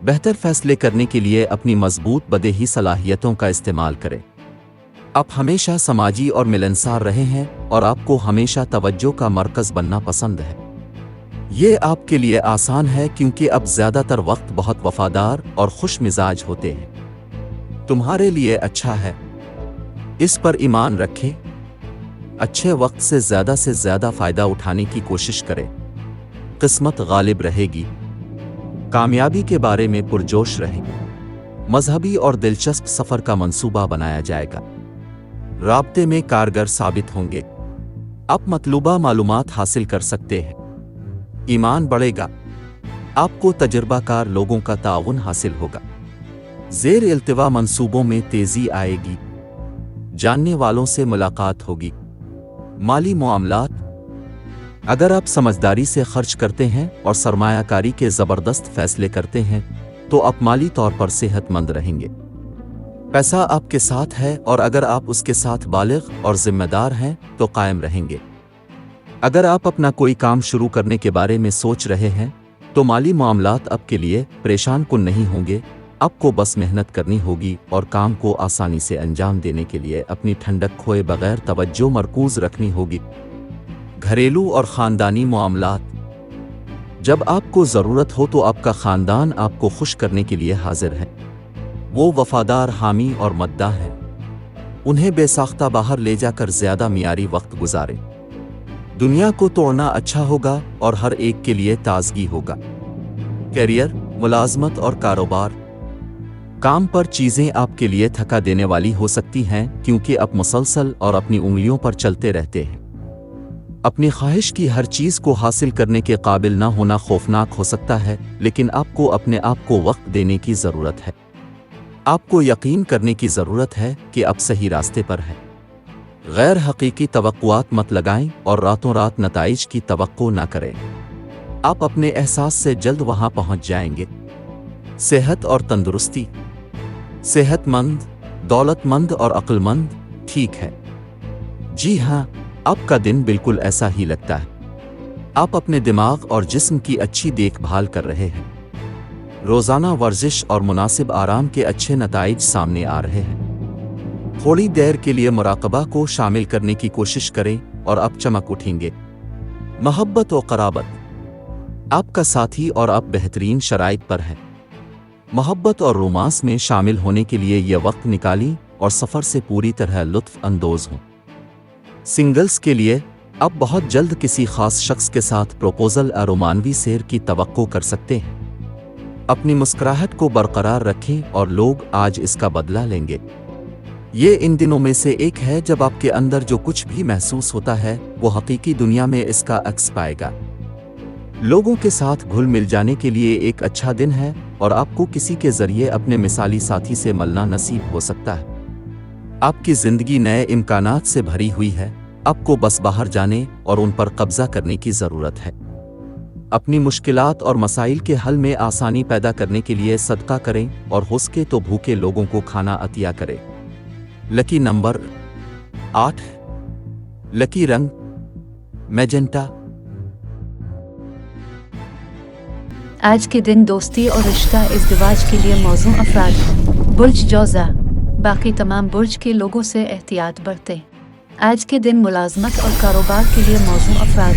بہتر فیصلے کرنے کے لیے اپنی مضبوط بدیہی صلاحیتوں کا استعمال کریں۔ آپ ہمیشہ سماجی اور ملنسار رہے ہیں اور آپ کو ہمیشہ توجہ کا مرکز بننا پسند ہے۔ یہ آپ کے لیے آسان ہے کیونکہ اب زیادہ تر وقت بہت وفادار اور خوش مزاج ہوتے ہیں۔ تمہارے لیے اچھا ہے، اس پر ایمان رکھیں۔ اچھے وقت سے زیادہ فائدہ اٹھانے کی کوشش کریں۔ قسمت غالب رہے گی۔ کامیابی کے بارے میں پرجوش رہیں۔ مذہبی اور دلچسپ سفر کا منصوبہ بنایا جائے گا۔ رابطے میں کارگر ثابت ہوں گے۔ آپ مطلوبہ معلومات حاصل کر سکتے ہیں۔ ایمان بڑھے گا۔ آپ کو تجربہ کار لوگوں کا تعاون حاصل ہوگا۔ زیر التوا منصوبوں میں تیزی آئے گی۔ جاننے والوں سے ملاقات ہوگی۔ مالی معاملات، اگر آپ سمجھداری سے خرچ کرتے ہیں اور سرمایہ کاری کے زبردست فیصلے کرتے ہیں تو آپ مالی طور پر صحت مند رہیں گے۔ پیسہ آپ کے ساتھ ہے اور اگر آپ اس کے ساتھ بالغ اور ذمہ دار ہیں تو قائم رہیں گے۔ اگر آپ اپنا کوئی کام شروع کرنے کے بارے میں سوچ رہے ہیں تو مالی معاملات آپ کے لیے پریشان کن نہیں ہوں گے۔ آپ کو بس محنت کرنی ہوگی اور کام کو آسانی سے انجام دینے کے لیے اپنی ٹھنڈک کھوئے بغیر توجہ مرکوز رکھنی ہوگی۔ گھریلو اور خاندانی معاملات، جب آپ کو ضرورت ہو تو آپ کا خاندان آپ کو خوش کرنے کے لیے حاضر ہے۔ وہ وفادار حامی اور مداح ہے۔ انہیں بے ساختہ باہر لے جا کر زیادہ معیاری وقت گزاریں۔ دنیا کو توڑنا اچھا ہوگا اور ہر ایک کے لیے تازگی ہوگا۔ کیریئر، ملازمت اور کاروبار، کام پر چیزیں آپ کے لیے تھکا دینے والی ہو سکتی ہیں کیونکہ آپ مسلسل اور اپنی انگلیوں پر چلتے رہتے ہیں۔ اپنی خواہش کی ہر چیز کو حاصل کرنے کے قابل نہ ہونا خوفناک ہو سکتا ہے، لیکن آپ کو اپنے آپ کو وقت دینے کی ضرورت ہے۔ آپ کو یقین کرنے کی ضرورت ہے کہ آپ صحیح راستے پر ہیں۔ غیر حقیقی توقعات مت لگائیں اور راتوں رات نتائج کی توقع نہ کریں۔ آپ اپنے احساس سے جلد وہاں پہنچ جائیں گے۔ صحت اور تندرستی، صحت مند، دولت مند اور عقل مند، ٹھیک ہے۔ جی ہاں، آپ کا دن بالکل ایسا ہی لگتا ہے۔ آپ اپنے دماغ اور جسم کی اچھی دیکھ بھال کر رہے ہیں۔ روزانہ ورزش اور مناسب آرام کے اچھے نتائج سامنے آ رہے ہیں۔ تھوڑی دیر کے لیے مراقبہ کو شامل کرنے کی کوشش کریں اور آپ چمک اٹھیں گے۔ محبت و قرابت، آپ کا ساتھی اور آپ بہترین شرائط پر ہیں۔ محبت اور رومانس میں شامل ہونے کے لیے یہ وقت نکالیں اور سفر سے پوری طرح لطف اندوز ہوں۔ سنگلز کے لیے آپ بہت جلد کسی خاص شخص کے ساتھ پروپوزل یا رومانوی سیر کی توقع کر سکتے ہیں۔ اپنی مسکراہٹ کو برقرار رکھیں اور لوگ آج اس کا بدلہ لیں گے۔ یہ ان دنوں میں سے ایک ہے جب آپ کے اندر جو کچھ بھی محسوس ہوتا ہے وہ حقیقی دنیا میں اس کا عکس پائے گا۔ لوگوں کے ساتھ گھل مل جانے کے لیے ایک اچھا دن ہے اور آپ کو کسی کے ذریعے اپنے مثالی ساتھی سے ملنا نصیب ہو سکتا ہے۔ آپ کی زندگی نئے امکانات سے بھری ہوئی ہے۔ آپ کو بس باہر جانے اور ان پر قبضہ کرنے کی ضرورت ہے۔ اپنی مشکلات اور مسائل کے حل میں آسانی پیدا کرنے کے لیے صدقہ کریں اور ہو سکے تو بھوکے لوگوں کو کھانا عطیہ کریں۔ لکی نمبر 8، لکی رنگ میجنٹا۔ آج کے دن دوستی اور رشتہ ازدواج کے لیے موزوں افراد۔ برج جوزہ، باقی تمام برج کے لوگوں سے احتیاط برتیں۔ آج کے دن ملازمت اور کاروبار کے لیے موزوں افراد۔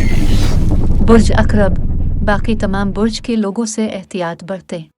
برج عقرب، باقی تمام برج کے لوگوں سے احتیاط برتیں۔